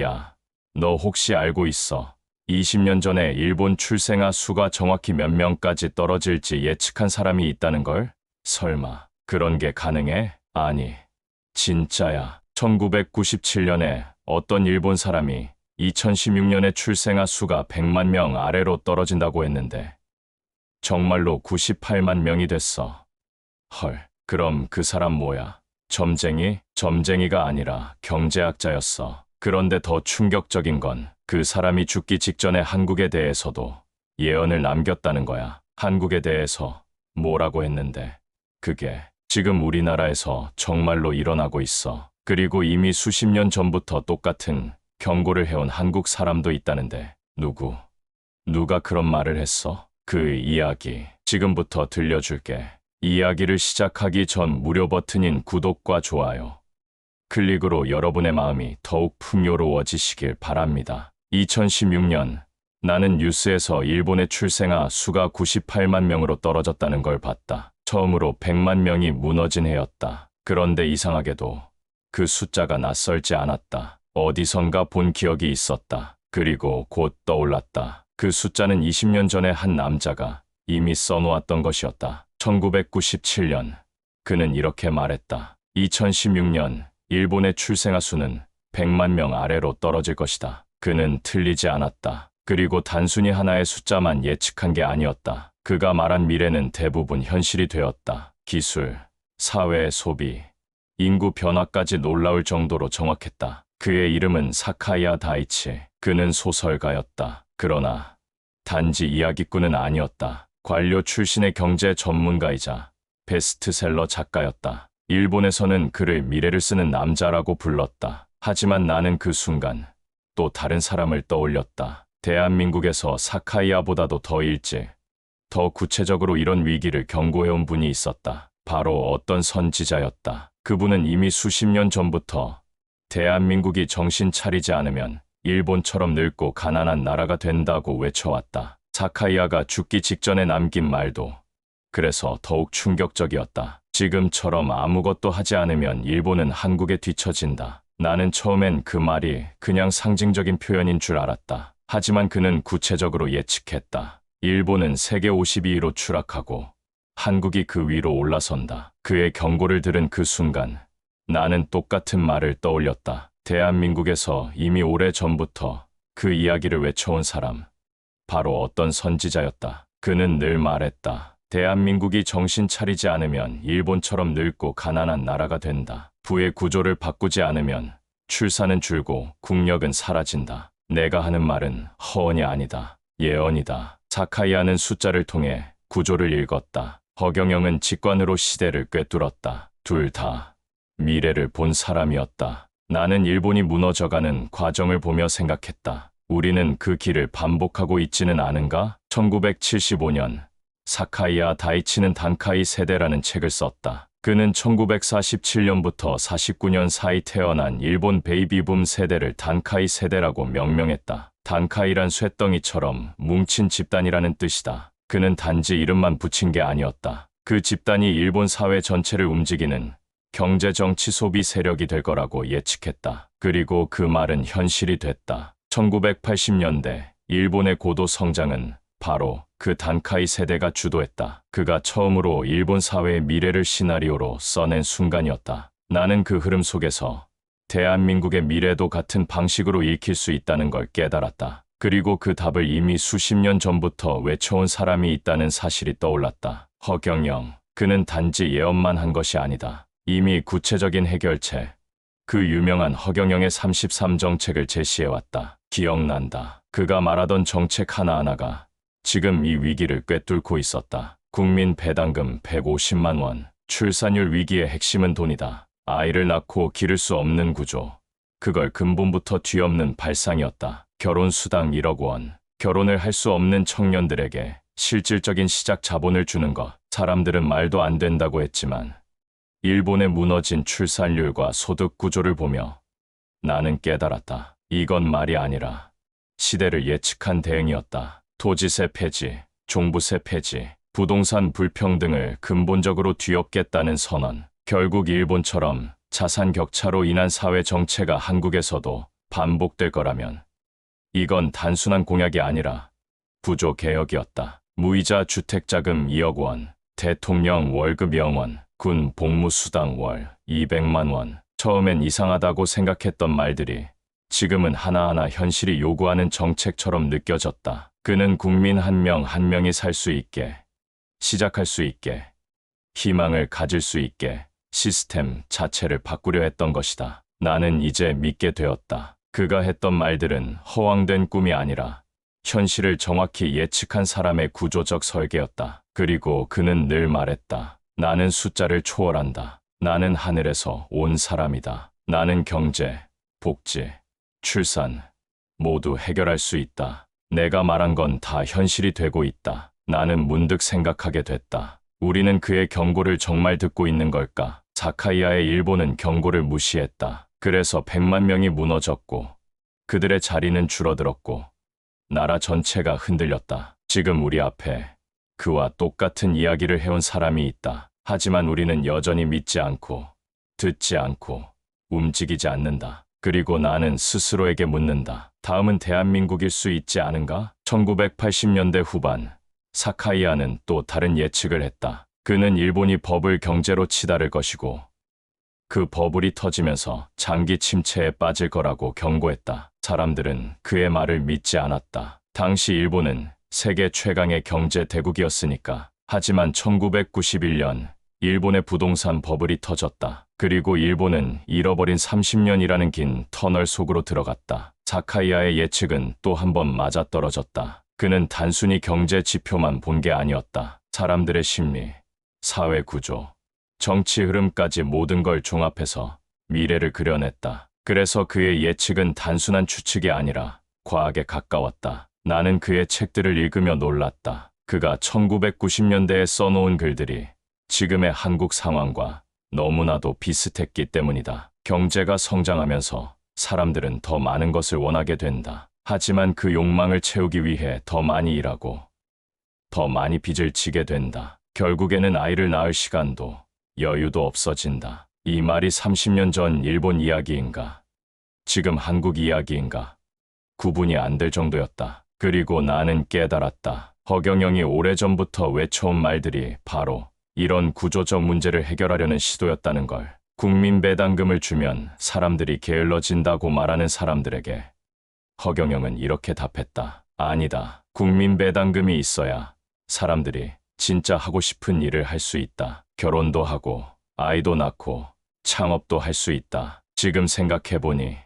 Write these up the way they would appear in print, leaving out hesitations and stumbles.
야, 너 혹시 알고 있어? 20년 전에 일본 출생아 수가 정확히 몇 명까지 떨어질지 예측한 사람이 있다는 걸? 설마, 그런 게 가능해? 아니, 진짜야. 1997년에 어떤 일본 사람이 2016년에 출생아 수가 100만 명 아래로 떨어진다고 했는데, 정말로 98만 명이 됐어. 헐, 그럼 그 사람 뭐야? 점쟁이? 점쟁이가 아니라 경제학자였어. 그런데 더 충격적인 건 그 사람이 죽기 직전에 한국에 대해서도 예언을 남겼다는 거야. 한국에 대해서 뭐라고 했는데, 그게 지금 우리나라에서 정말로 일어나고 있어. 그리고 이미 수십 년 전부터 똑같은 경고를 해온 한국 사람도 있다는데, 누가 그런 말을 했어? 그 이야기 지금부터 들려줄게. 이야기를 시작하기 전 무료 버튼인 구독과 좋아요, 클릭으로 여러분의 마음이 더욱 풍요로워지시길 바랍니다. 2016년, 나는 뉴스에서 일본의 출생아 수가 98만 명으로 떨어졌다는 걸 봤다. 처음으로 100만 명이 무너진 해였다. 그런데 이상하게도 그 숫자가 낯설지 않았다. 어디선가 본 기억이 있었다. 그리고 곧 떠올랐다. 그 숫자는 20년 전에 한 남자가 이미 써놓았던 것이었다. 1997년, 그는 이렇게 말했다. 2016년, 일본의 출생아 수는 100만 명 아래로 떨어질 것이다. 그는 틀리지 않았다. 그리고 단순히 하나의 숫자만 예측한 게 아니었다. 그가 말한 미래는 대부분 현실이 되었다. 기술, 사회, 소비, 인구 변화까지 놀라울 정도로 정확했다. 그의 이름은 사카이아 다이치. 그는 소설가였다. 그러나 단지 이야기꾼은 아니었다. 관료 출신의 경제 전문가이자 베스트셀러 작가였다. 일본에서는 그를 미래를 쓰는 남자라고 불렀다. 하지만 나는 그 순간 또 다른 사람을 떠올렸다. 대한민국에서 사카이아보다도 더 일찍, 더 구체적으로 이런 위기를 경고해온 분이 있었다. 바로 어떤 선지자였다. 그분은 이미 수십 년 전부터 대한민국이 정신 차리지 않으면 일본처럼 늙고 가난한 나라가 된다고 외쳐왔다. 사카이아가 죽기 직전에 남긴 말도 그래서 더욱 충격적이었다. 지금처럼 아무것도 하지 않으면 일본은 한국에 뒤처진다. 나는 처음엔 그 말이 그냥 상징적인 표현인 줄 알았다. 하지만 그는 구체적으로 예측했다. 일본은 세계 52위로 추락하고 한국이 그 위로 올라선다. 그의 경고를 들은 그 순간 나는 똑같은 말을 떠올렸다. 대한민국에서 이미 오래전부터 그 이야기를 외쳐온 사람, 바로 어떤 선지자였다. 그는 늘 말했다. 대한민국이 정신 차리지 않으면 일본처럼 늙고 가난한 나라가 된다. 부의 구조를 바꾸지 않으면 출산은 줄고 국력은 사라진다. 내가 하는 말은 허언이 아니다. 예언이다. 사카이아는 숫자를 통해 구조를 읽었다. 허경영은 직관으로 시대를 꿰뚫었다. 둘 다 미래를 본 사람이었다. 나는 일본이 무너져가는 과정을 보며 생각했다. 우리는 그 길을 반복하고 있지는 않은가? 1975년, 사카이아 다이치는 단카이 세대라는 책을 썼다. 그는 1947년부터 49년 사이 태어난 일본 베이비붐 세대를 단카이 세대라고 명명했다. 단카이란 쇳덩이처럼 뭉친 집단이라는 뜻이다. 그는 단지 이름만 붙인 게 아니었다. 그 집단이 일본 사회 전체를 움직이는 경제, 정치, 소비 세력이 될 거라고 예측했다. 그리고 그 말은 현실이 됐다. 1980년대 일본의 고도 성장은 바로 그 단카이 세대가 주도했다. 그가 처음으로 일본 사회의 미래를 시나리오로 써낸 순간이었다. 나는 그 흐름 속에서 대한민국의 미래도 같은 방식으로 읽힐 수 있다는 걸 깨달았다. 그리고 그 답을 이미 수십 년 전부터 외쳐온 사람이 있다는 사실이 떠올랐다. 허경영. 그는 단지 예언만 한 것이 아니다. 이미 구체적인 해결책, 그 유명한 허경영의 33 정책을 제시해왔다. 기억난다. 그가 말하던 정책 하나하나가 지금 이 위기를 꿰뚫고 있었다. 국민 배당금 150만 원. 출산율 위기의 핵심은 돈이다. 아이를 낳고 기를 수 없는 구조. 그걸 근본부터 뒤엎는 발상이었다. 결혼수당 1억 원. 결혼을 할 수 없는 청년들에게 실질적인 시작 자본을 주는 것. 사람들은 말도 안 된다고 했지만 일본의 무너진 출산율과 소득 구조를 보며 나는 깨달았다. 이건 말이 아니라 시대를 예측한 대응이었다. 토지세 폐지, 종부세 폐지, 부동산 불평등을 근본적으로 뒤엎겠다는 선언. 결국 일본처럼 자산 격차로 인한 사회 정체가 한국에서도 반복될 거라면 이건 단순한 공약이 아니라 구조 개혁이었다. 무이자 주택자금 2억 원, 대통령 월급 0원 원, 군 복무수당 월 200만 원. 처음엔 이상하다고 생각했던 말들이 지금은 하나하나 현실이 요구하는 정책처럼 느껴졌다. 그는 국민 한 명 한 명이 살 수 있게, 시작할 수 있게, 희망을 가질 수 있게 시스템 자체를 바꾸려 했던 것이다. 나는 이제 믿게 되었다. 그가 했던 말들은 허황된 꿈이 아니라 현실을 정확히 예측한 사람의 구조적 설계였다. 그리고 그는 늘 말했다. 나는 숫자를 초월한다. 나는 하늘에서 온 사람이다. 나는 경제, 복지, 출산 모두 해결할 수 있다. 내가 말한 건 다 현실이 되고 있다. 나는 문득 생각하게 됐다. 우리는 그의 경고를 정말 듣고 있는 걸까? 자카이아의 일본은 경고를 무시했다. 그래서 100만 명이 무너졌고 그들의 자리는 줄어들었고 나라 전체가 흔들렸다. 지금 우리 앞에 그와 똑같은 이야기를 해온 사람이 있다. 하지만 우리는 여전히 믿지 않고 듣지 않고 움직이지 않는다. 그리고 나는 스스로에게 묻는다. 다음은 대한민국일 수 있지 않은가? 1980년대 후반 사카이아는 또 다른 예측을 했다. 그는 일본이 버블 경제로 치달을 것이고 그 버블이 터지면서 장기 침체에 빠질 거라고 경고했다. 사람들은 그의 말을 믿지 않았다. 당시 일본은 세계 최강의 경제 대국이었으니까. 하지만 1991년 일본의 부동산 버블이 터졌다. 그리고 일본은 잃어버린 30년이라는 긴 터널 속으로 들어갔다. 자카이아의 예측은 또 한 번 맞아떨어졌다. 그는 단순히 경제 지표만 본 게 아니었다. 사람들의 심리, 사회 구조, 정치 흐름까지 모든 걸 종합해서 미래를 그려냈다. 그래서 그의 예측은 단순한 추측이 아니라 과학에 가까웠다. 나는 그의 책들을 읽으며 놀랐다. 그가 1990년대에 써놓은 글들이 지금의 한국 상황과 너무나도 비슷했기 때문이다. 경제가 성장하면서 사람들은 더 많은 것을 원하게 된다. 하지만 그 욕망을 채우기 위해 더 많이 일하고 더 많이 빚을 지게 된다. 결국에는 아이를 낳을 시간도 여유도 없어진다. 이 말이 30년 전 일본 이야기인가? 지금 한국 이야기인가? 구분이 안 될 정도였다. 그리고 나는 깨달았다. 허경영이 오래전부터 외쳐온 말들이 바로 이런 구조적 문제를 해결하려는 시도였다는 걸. 국민 배당금을 주면 사람들이 게을러진다고 말하는 사람들에게 허경영은 이렇게 답했다. 아니다. 국민 배당금이 있어야 사람들이 진짜 하고 싶은 일을 할 수 있다. 결혼도 하고 아이도 낳고 창업도 할 수 있다. 지금 생각해보니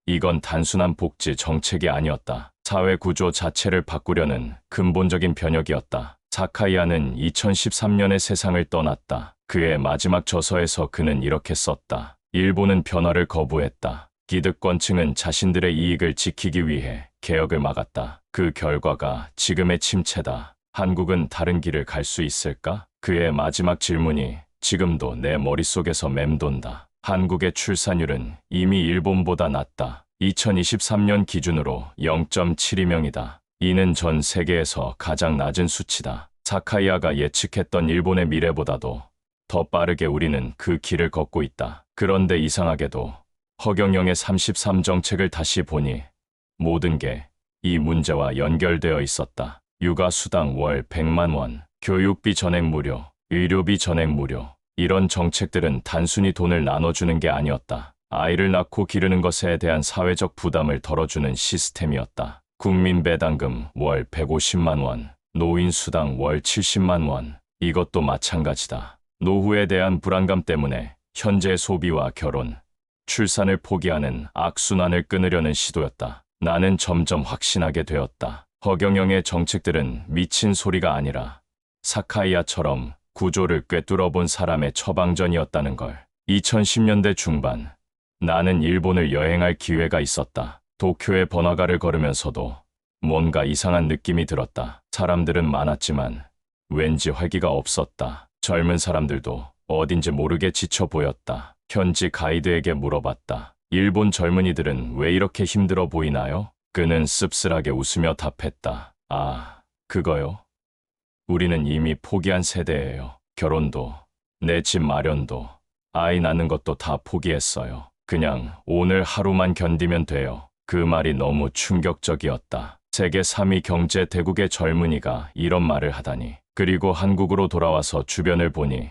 이건 단순한 복지 정책이 아니었다. 사회 구조 자체를 바꾸려는 근본적인 변혁이었다. 자카이아는 2013년에 세상을 떠났다. 그의 마지막 저서에서 그는 이렇게 썼다. 일본은 변화를 거부했다. 기득권층은 자신들의 이익을 지키기 위해 개혁을 막았다. 그 결과가 지금의 침체다. 한국은 다른 길을 갈 수 있을까? 그의 마지막 질문이 지금도 내 머릿속에서 맴돈다. 한국의 출산율은 이미 일본보다 낮다. 2023년 기준으로 0.72명이다. 이는 전 세계에서 가장 낮은 수치다. 자카이아가 예측했던 일본의 미래보다도 더 빠르게 우리는 그 길을 걷고 있다. 그런데 이상하게도 허경영의 33 정책을 다시 보니 모든 게 이 문제와 연결되어 있었다. 육아수당 월 100만 원, 교육비 전액 무료, 의료비 전액 무료. 이런 정책들은 단순히 돈을 나눠주는 게 아니었다. 아이를 낳고 기르는 것에 대한 사회적 부담을 덜어주는 시스템이었다. 국민 배당금 월 150만 원, 노인수당 월 70만 원. 이것도 마찬가지다. 노후에 대한 불안감 때문에 현재 소비와 결혼, 출산을 포기하는 악순환을 끊으려는 시도였다. 나는 점점 확신하게 되었다. 허경영의 정책들은 미친 소리가 아니라 사카이아처럼 구조를 꿰뚫어 본 사람의 처방전이었다는 걸. 2010년대 중반, 나는 일본을 여행할 기회가 있었다. 도쿄의 번화가를 걸으면서도 뭔가 이상한 느낌이 들었다. 사람들은 많았지만 왠지 활기가 없었다. 젊은 사람들도 어딘지 모르게 지쳐 보였다. 현지 가이드에게 물어봤다. 일본 젊은이들은 왜 이렇게 힘들어 보이나요? 그는 씁쓸하게 웃으며 답했다. 아, 그거요? 우리는 이미 포기한 세대예요. 결혼도, 내 집 마련도, 아이 낳는 것도 다 포기했어요. 그냥 오늘 하루만 견디면 돼요. 그 말이 너무 충격적이었다. 세계 3위 경제 대국의 젊은이가 이런 말을 하다니. 그리고 한국으로 돌아와서 주변을 보니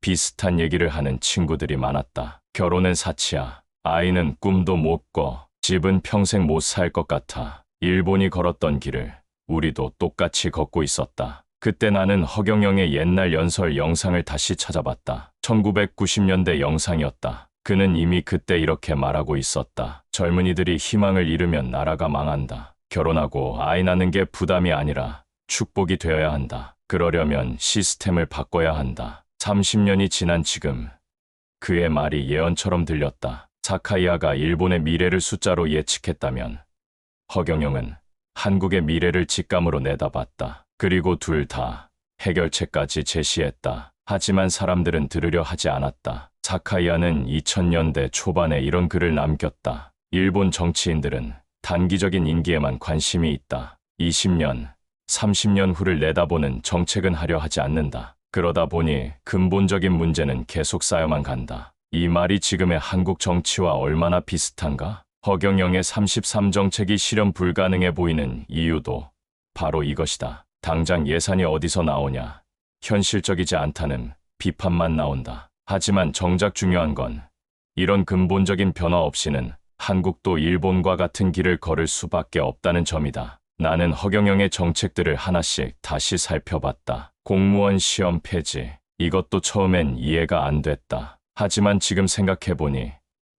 비슷한 얘기를 하는 친구들이 많았다. 결혼은 사치야. 아이는 꿈도 못 꿔. 집은 평생 못 살 것 같아. 일본이 걸었던 길을 우리도 똑같이 걷고 있었다. 그때 나는 허경영의 옛날 연설 영상을 다시 찾아봤다. 1990년대 영상이었다. 그는 이미 그때 이렇게 말하고 있었다. 젊은이들이 희망을 잃으면 나라가 망한다. 결혼하고 아이 낳는 게 부담이 아니라 축복이 되어야 한다. 그러려면 시스템을 바꿔야 한다. 30년이 지난 지금 그의 말이 예언처럼 들렸다. 사카이아가 일본의 미래를 숫자로 예측했다면 허경영은 한국의 미래를 직감으로 내다봤다. 그리고 둘 다 해결책까지 제시했다. 하지만 사람들은 들으려 하지 않았다. 사카이아는 2000년대 초반에 이런 글을 남겼다. 일본 정치인들은 단기적인 인기에만 관심이 있다. 20년, 30년 후를 내다보는 정책은 하려 하지 않는다. 그러다 보니 근본적인 문제는 계속 쌓여만 간다. 이 말이 지금의 한국 정치와 얼마나 비슷한가? 허경영의 33 정책이 실현 불가능해 보이는 이유도 바로 이것이다. 당장 예산이 어디서 나오냐? 현실적이지 않다는 비판만 나온다. 하지만 정작 중요한 건 이런 근본적인 변화 없이는 한국도 일본과 같은 길을 걸을 수밖에 없다는 점이다. 나는 허경영의 정책들을 하나씩 다시 살펴봤다. 공무원 시험 폐지. 이것도 처음엔 이해가 안 됐다. 하지만 지금 생각해보니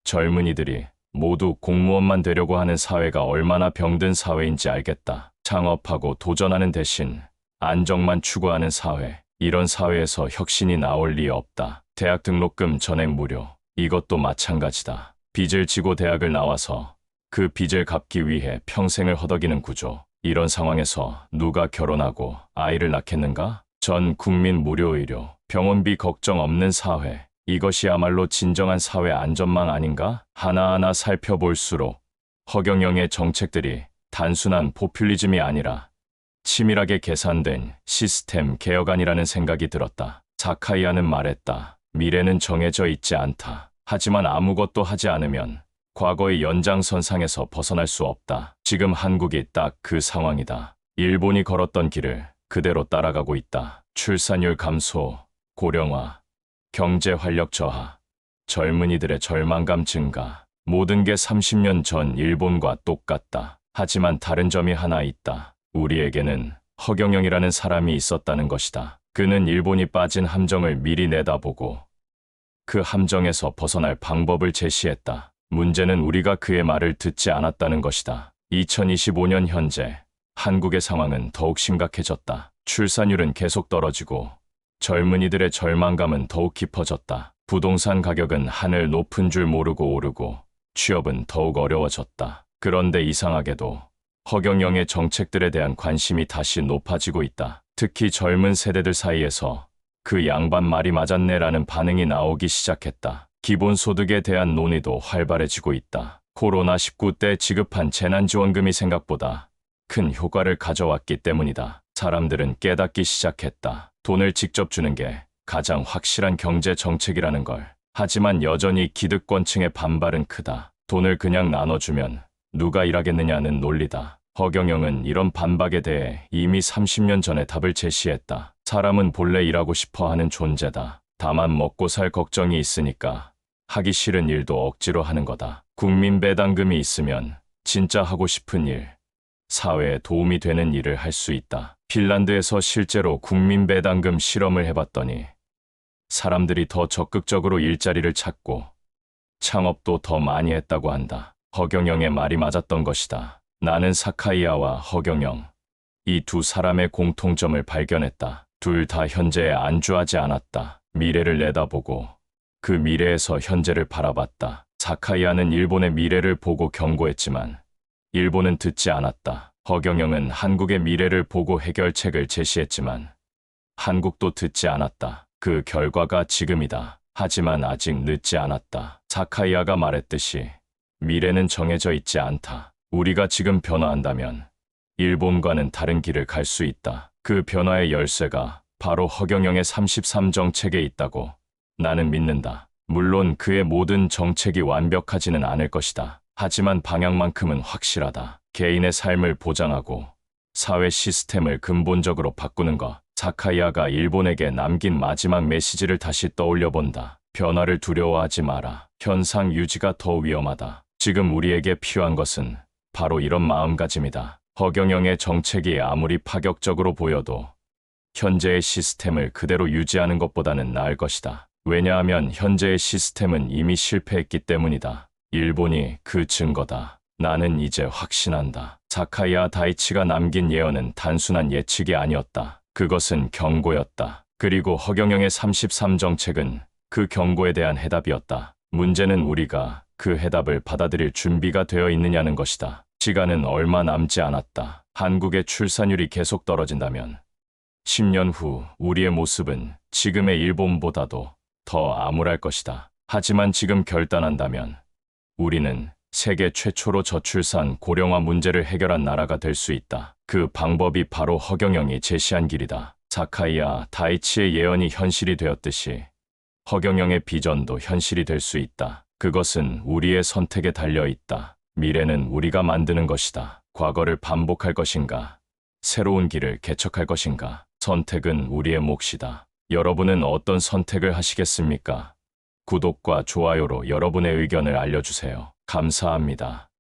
젊은이들이 모두 공무원만 되려고 하는 사회가 얼마나 병든 사회인지 알겠다. 창업하고 도전하는 대신 안정만 추구하는 사회. 이런 사회에서 혁신이 나올 리 없다. 대학 등록금 전액 무료. 이것도 마찬가지다. 빚을 지고 대학을 나와서 그 빚을 갚기 위해 평생을 허덕이는 구조. 이런 상황에서 누가 결혼하고 아이를 낳겠는가? 전 국민 무료 의료, 병원비 걱정 없는 사회. 이것이야말로 진정한 사회 안전망 아닌가? 하나하나 살펴볼수록 허경영의 정책들이 단순한 포퓰리즘이 아니라 치밀하게 계산된 시스템 개혁안이라는 생각이 들었다. 사카이아는 말했다. 미래는 정해져 있지 않다. 하지만 아무것도 하지 않으면 과거의 연장선상에서 벗어날 수 없다. 지금 한국이 딱 그 상황이다. 일본이 걸었던 길을 그대로 따라가고 있다. 출산율 감소, 고령화, 경제 활력 저하, 젊은이들의 절망감 증가. 모든 게 30년 전 일본과 똑같다. 하지만 다른 점이 하나 있다. 우리에게는 허경영이라는 사람이 있었다는 것이다. 그는 일본이 빠진 함정을 미리 내다보고 그 함정에서 벗어날 방법을 제시했다. 문제는 우리가 그의 말을 듣지 않았다는 것이다. 2025년 현재 한국의 상황은 더욱 심각해졌다. 출산율은 계속 떨어지고 젊은이들의 절망감은 더욱 깊어졌다. 부동산 가격은 하늘 높은 줄 모르고 오르고 취업은 더욱 어려워졌다. 그런데 이상하게도 허경영의 정책들에 대한 관심이 다시 높아지고 있다. 특히 젊은 세대들 사이에서 그 양반 말이 맞았네라는 반응이 나오기 시작했다. 기본소득에 대한 논의도 활발해지고 있다. 코로나19 때 지급한 재난지원금이 생각보다 큰 효과를 가져왔기 때문이다. 사람들은 깨닫기 시작했다. 돈을 직접 주는 게 가장 확실한 경제 정책이라는 걸. 하지만 여전히 기득권층의 반발은 크다. 돈을 그냥 나눠주면 누가 일하겠느냐는 논리다. 허경영은 이런 반박에 대해 이미 30년 전에 답을 제시했다. 사람은 본래 일하고 싶어 하는 존재다. 다만 먹고 살 걱정이 있으니까 하기 싫은 일도 억지로 하는 거다. 국민 배당금이 있으면 진짜 하고 싶은 일, 사회에 도움이 되는 일을 할 수 있다. 핀란드에서 실제로 국민 배당금 실험을 해봤더니 사람들이 더 적극적으로 일자리를 찾고 창업도 더 많이 했다고 한다. 허경영의 말이 맞았던 것이다. 나는 사카이아와 허경영, 이 두 사람의 공통점을 발견했다. 둘 다 현재에 안주하지 않았다. 미래를 내다보고 그 미래에서 현재를 바라봤다. 사카이아는 일본의 미래를 보고 경고했지만 일본은 듣지 않았다. 허경영은 한국의 미래를 보고 해결책을 제시했지만 한국도 듣지 않았다. 그 결과가 지금이다. 하지만 아직 늦지 않았다. 사카이아가 말했듯이 미래는 정해져 있지 않다. 우리가 지금 변화한다면 일본과는 다른 길을 갈 수 있다. 그 변화의 열쇠가 바로 허경영의 33 정책에 있다고 나는 믿는다. 물론 그의 모든 정책이 완벽하지는 않을 것이다. 하지만 방향만큼은 확실하다. 개인의 삶을 보장하고 사회 시스템을 근본적으로 바꾸는 것. 사카이아가 일본에게 남긴 마지막 메시지를 다시 떠올려 본다. 변화를 두려워하지 마라. 현상 유지가 더 위험하다. 지금 우리에게 필요한 것은 바로 이런 마음가짐이다. 허경영의 정책이 아무리 파격적으로 보여도 현재의 시스템을 그대로 유지하는 것보다는 나을 것이다. 왜냐하면 현재의 시스템은 이미 실패했기 때문이다. 일본이 그 증거다. 나는 이제 확신한다. 사카이아 다이치가 남긴 예언은 단순한 예측이 아니었다. 그것은 경고였다. 그리고 허경영의 33 정책은 그 경고에 대한 해답이었다. 문제는 우리가 그 해답을 받아들일 준비가 되어 있느냐는 것이다. 시간은 얼마 남지 않았다. 한국의 출산율이 계속 떨어진다면 10년 후 우리의 모습은 지금의 일본보다도 더 암울할 것이다. 하지만 지금 결단한다면 우리는 세계 최초로 저출산 고령화 문제를 해결한 나라가 될 수 있다. 그 방법이 바로 허경영이 제시한 길이다. 사카이아 다이치의 예언이 현실이 되었듯이 허경영의 비전도 현실이 될 수 있다. 그것은 우리의 선택에 달려 있다. 미래는 우리가 만드는 것이다. 과거를 반복할 것인가? 새로운 길을 개척할 것인가? 선택은 우리의 몫이다. 여러분은 어떤 선택을 하시겠습니까? 구독과 좋아요로 여러분의 의견을 알려주세요. 감사합니다.